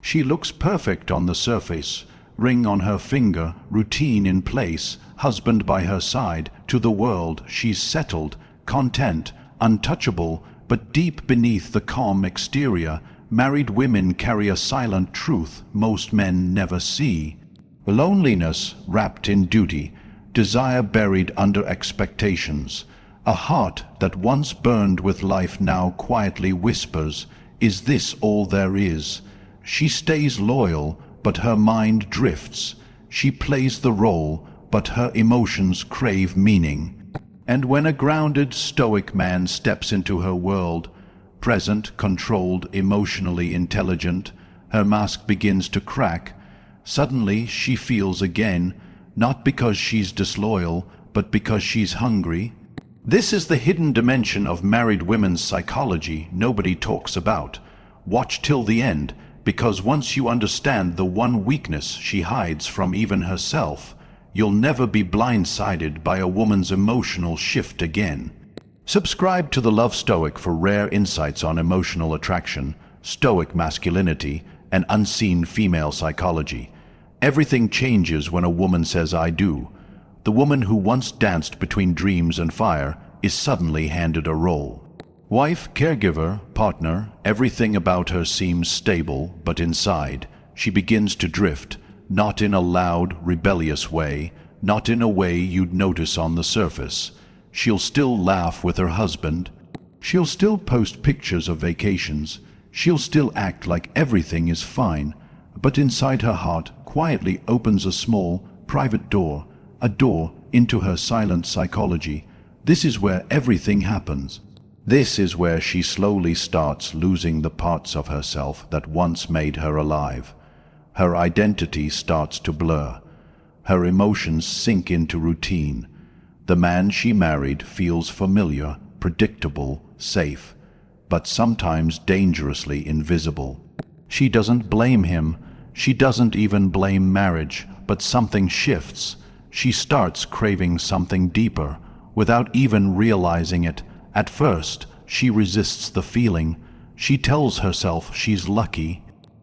She looks perfect on the surface, ring on her finger, routine in place, husband by her side. To the world she's settled, content, untouchable, but deep beneath the calm exterior, married women carry a silent truth most men never see. Loneliness wrapped in duty, desire buried under expectations. A heart that once burned with life now quietly whispers, "Is this all there is?" She stays loyal, but her mind drifts. She plays the role, but her emotions crave meaning. And when a grounded, stoic man steps into her world, present, controlled, emotionally intelligent, her mask begins to crack. Suddenly she feels again, not because she's disloyal, but because she's hungry. This is the hidden dimension of married women's psychology nobody talks about. Watch till the end, because once you understand the one weakness she hides from even herself, you'll never be blindsided by a woman's emotional shift again. Subscribe to the Love Stoic for rare insights on emotional attraction, stoic masculinity, and unseen female psychology. Everything changes when a woman says "I do." The woman who once danced between dreams and fire is suddenly handed a role. Wife, caregiver, partner, everything about her seems stable, but inside, she begins to drift, not in a loud, rebellious way, not in a way you'd notice on the surface. She'll still laugh with her husband. She'll still post pictures of vacations. She'll still act like everything is fine, but inside her heart quietly opens a small, private door, a door into her silent psychology. This is where everything happens. This is where she slowly starts losing the parts of herself that once made her alive. Her identity starts to blur. Her emotions sink into routine. The man she married feels familiar, predictable, safe, but sometimes dangerously invisible. She doesn't blame him. She doesn't even blame marriage, but something shifts. She starts craving something deeper, without even realizing it. At first, she resists the feeling. She tells herself she's lucky.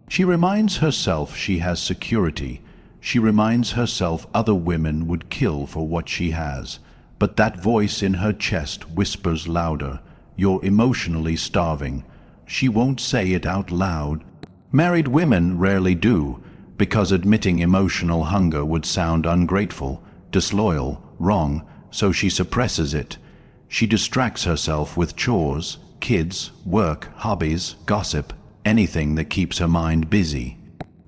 She reminds herself she has security. She reminds herself other women would kill for what she has. But that voice in her chest whispers louder, "You're emotionally starving." She won't say it out loud. Married women rarely do, because admitting emotional hunger would sound ungrateful, disloyal, wrong, so she suppresses it. She distracts herself with chores, kids, work, hobbies, gossip, anything that keeps her mind busy.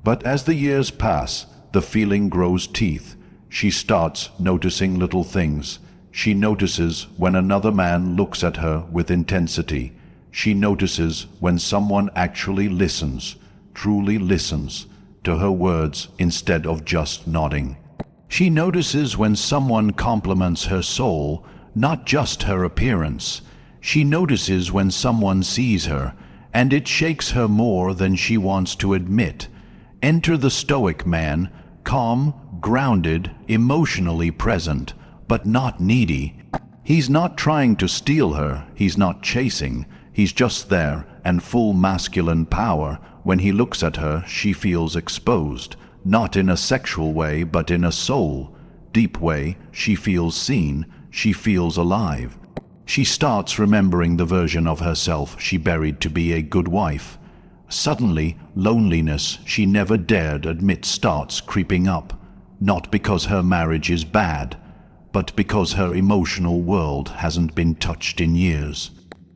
But as the years pass, the feeling grows teeth. She starts noticing little things. She notices when another man looks at her with intensity. She notices when someone actually listens, truly listens, to her words instead of just nodding. She notices when someone compliments her soul, not just her appearance. She notices when someone sees her, and it shakes her more than she wants to admit. Enter the stoic man, calm, grounded, emotionally present, but not needy. He's not trying to steal her, he's not chasing, he's just there, and full masculine power. When he looks at her, she feels exposed, not in a sexual way, but in a soul, deep way. She feels seen, she feels alive. She starts remembering the version of herself she buried to be a good wife. Suddenly, loneliness she never dared admit starts creeping up, not because her marriage is bad, but because her emotional world hasn't been touched in years.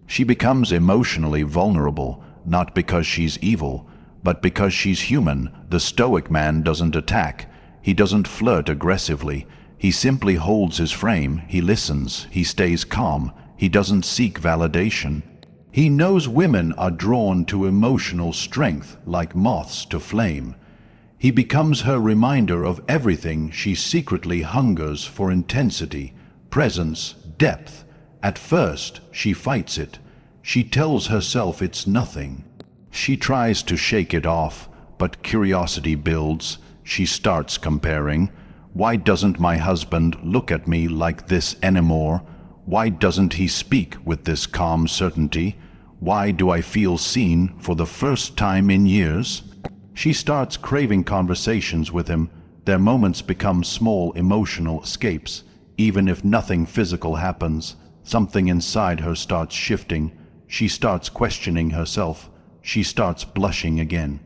She becomes emotionally vulnerable, not because she's evil, but because she's human. The stoic man doesn't attack. He doesn't flirt aggressively. He simply holds his frame. He listens. He stays calm. He doesn't seek validation. He knows women are drawn to emotional strength like moths to flame. He becomes her reminder of everything she secretly hungers for: intensity, presence, depth. At first, she fights it. She tells herself it's nothing. She tries to shake it off, but curiosity builds. She starts comparing. Why doesn't my husband look at me like this anymore? Why doesn't he speak with this calm certainty? Why do I feel seen for the first time in years? She starts craving conversations with him. Their moments become small emotional escapes. Even if nothing physical happens, something inside her starts shifting. She starts questioning herself. She starts blushing again.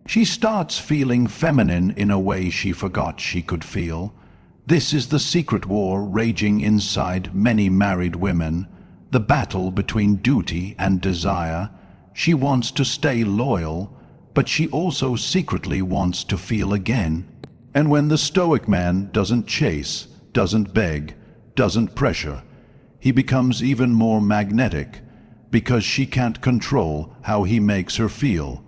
She starts feeling feminine in a way she forgot she could feel. This is the secret war raging inside many married women, the battle between duty and desire. She wants to stay loyal, but she also secretly wants to feel again. And when the Stoic man doesn't chase, doesn't beg, doesn't pressure, he becomes even more magnetic, because she can't control how he makes her feel.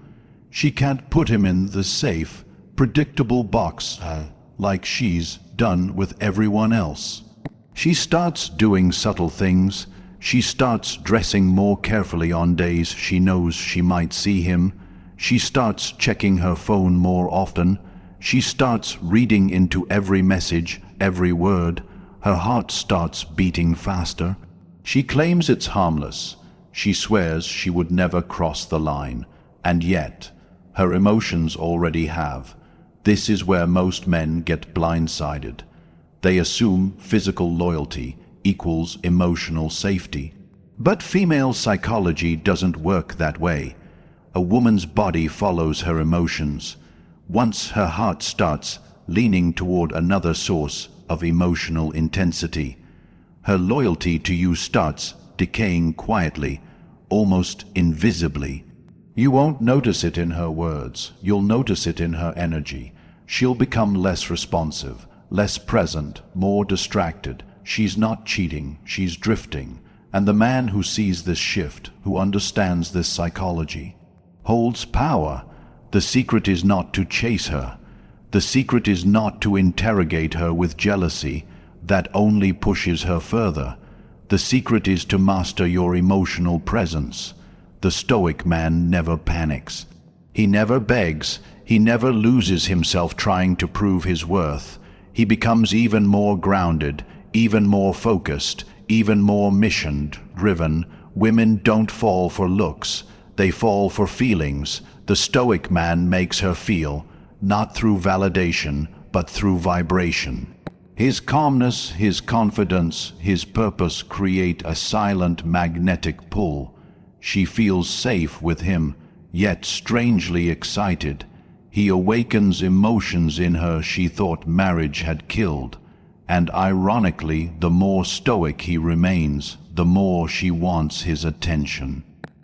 She can't put him in the safe, predictable box like she's done with everyone else. She starts doing subtle things. She starts dressing more carefully on days she knows she might see him. She starts checking her phone more often. She starts reading into every message, every word. Her heart starts beating faster. She claims it's harmless. She swears she would never cross the line. And yet, her emotions already have. This is where most men get blindsided. They assume physical loyalty equals emotional safety. But female psychology doesn't work that way. A woman's body follows her emotions. Once her heart starts leaning toward another source of emotional intensity, her loyalty to you starts decaying quietly, almost invisibly. You won't notice it in her words. You'll notice it in her energy. She'll become less responsive, less present, more distracted. She's not cheating, she's drifting. And the man who sees this shift, who understands this psychology, holds power. The secret is not to chase her. The secret is not to interrogate her with jealousy. That only pushes her further. The secret is to master your emotional presence. The Stoic man never panics. He never begs. He never loses himself trying to prove his worth. He becomes even more grounded, even more focused, even more mission-driven. Women don't fall for looks. They fall for feelings. The Stoic man makes her feel, not through validation, but through vibration. His calmness, his confidence, his purpose create a silent magnetic pull. She feels safe with him, yet strangely excited. He awakens emotions in her she thought marriage had killed. And ironically, the more stoic he remains, the more she wants his attention.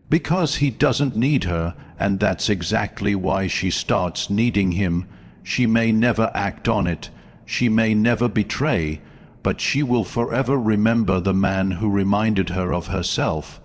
Because he doesn't need her, and that's exactly why she starts needing him. She may never act on it. She may never betray, but she will forever remember the man who reminded her of herself,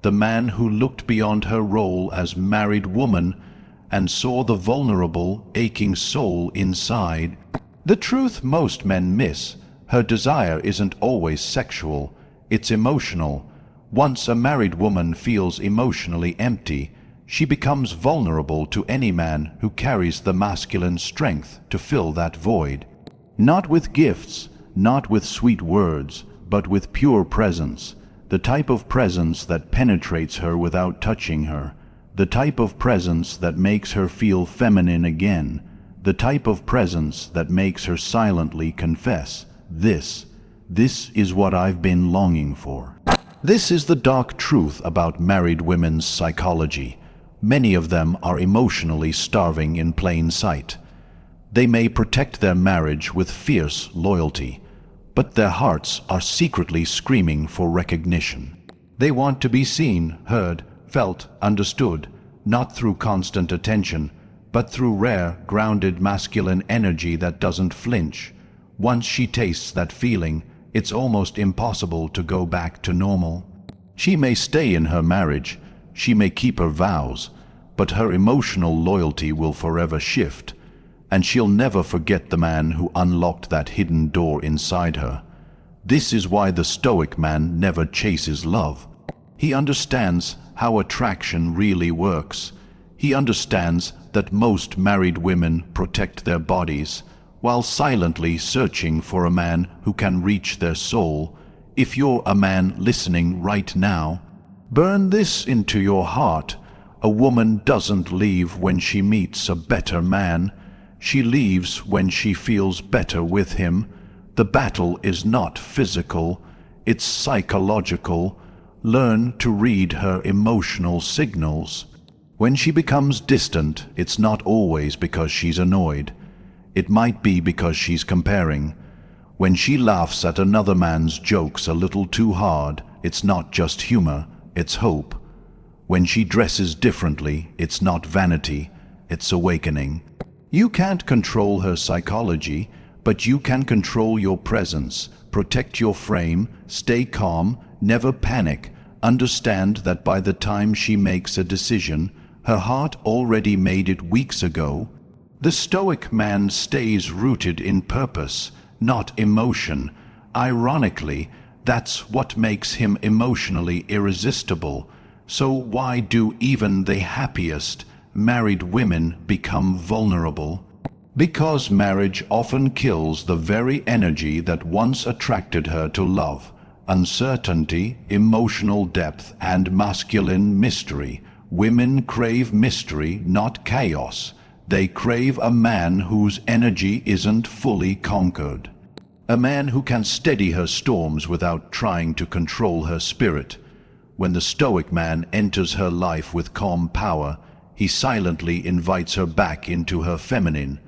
the man who looked beyond her role as married woman and saw the vulnerable, aching soul inside. The truth most men miss: her desire isn't always sexual, it's emotional. Once a married woman feels emotionally empty, she becomes vulnerable to any man who carries the masculine strength to fill that void. Not with gifts, not with sweet words, but with pure presence. The type of presence that penetrates her without touching her. The type of presence that makes her feel feminine again. The type of presence that makes her silently confess, This is what I've been longing for." This is the dark truth about married women's psychology. Many of them are emotionally starving in plain sight. They may protect their marriage with fierce loyalty, but their hearts are secretly screaming for recognition. They want to be seen, heard, felt, understood, not through constant attention, but through rare, grounded masculine energy that doesn't flinch. Once she tastes that feeling, it's almost impossible to go back to normal. She may stay in her marriage, she may keep her vows, but her emotional loyalty will forever shift, and she'll never forget the man who unlocked that hidden door inside her. This is why the Stoic man never chases love. He understands how attraction really works. He understands that most married women protect their bodies, while silently searching for a man who can reach their soul. If you're a man listening right now, burn this into your heart. A woman doesn't leave when she meets a better man. She leaves when she feels better with him. The battle is not physical, it's psychological. Learn to read her emotional signals. When she becomes distant, it's not always because she's annoyed. It might be because she's comparing. When she laughs at another man's jokes a little too hard, it's not just humor, it's hope. When she dresses differently, it's not vanity, it's awakening. You can't control her psychology, but you can control your presence. Protect your frame, stay calm, never panic. Understand that by the time she makes a decision, her heart already made it weeks ago. The Stoic man stays rooted in purpose, not emotion. Ironically, that's what makes him emotionally irresistible. So why do even the happiest married women become vulnerable? Because marriage often kills the very energy that once attracted her to love, uncertainty, emotional depth, and masculine mystery. Women crave mystery, not chaos. They crave a man whose energy isn't fully conquered. A man who can steady her storms without trying to control her spirit. When the Stoic man enters her life with calm power, he silently invites her back into her feminine.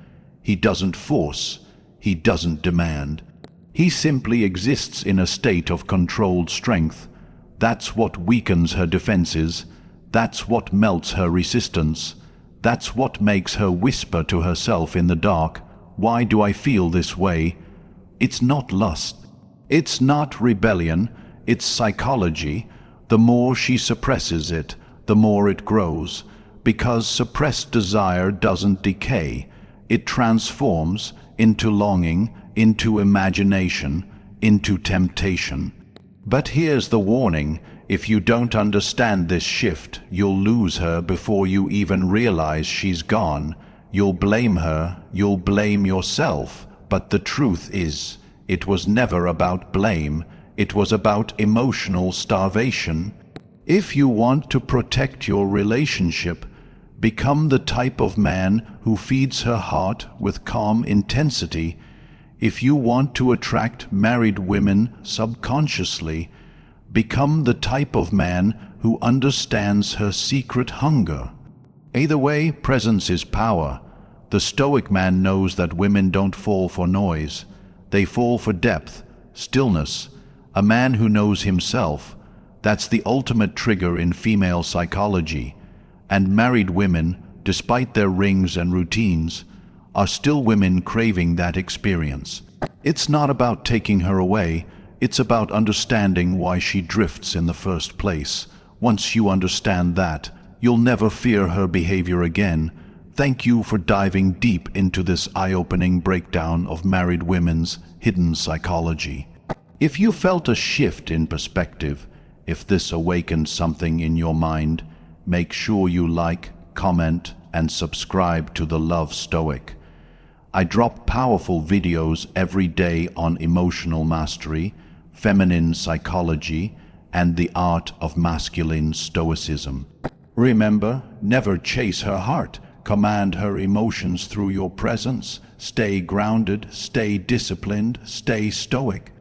He doesn't force, he doesn't demand. He simply exists in a state of controlled strength. That's what weakens her defenses. That's what melts her resistance. That's what makes her whisper to herself in the dark, "Why do I feel this way?" It's not lust. It's not rebellion. It's psychology. The more she suppresses it, the more it grows. Because suppressed desire doesn't decay. It transforms into longing, into imagination, into temptation. But here's the warning. If you don't understand this shift, you'll lose her before you even realize she's gone. You'll blame her, you'll blame yourself. But the truth is, it was never about blame. It was about emotional starvation. If you want to protect your relationship, become the type of man who feeds her heart with calm intensity. If you want to attract married women subconsciously, become the type of man who understands her secret hunger. Either way, presence is power. The Stoic man knows that women don't fall for noise. They fall for depth, stillness. A man who knows himself, that's the ultimate trigger in female psychology. And married women, despite their rings and routines, are still women craving that experience. It's not about taking her away, it's about understanding why she drifts in the first place. Once you understand that, you'll never fear her behavior again. Thank you for diving deep into this eye-opening breakdown of married women's hidden psychology. If you felt a shift in perspective, if this awakened something in your mind, make sure you like, comment, and subscribe to the Love Stoic. I drop powerful videos every day on emotional mastery, feminine psychology, and the art of masculine stoicism. Remember, never chase her heart. Command her emotions through your presence. Stay grounded, stay disciplined, stay stoic.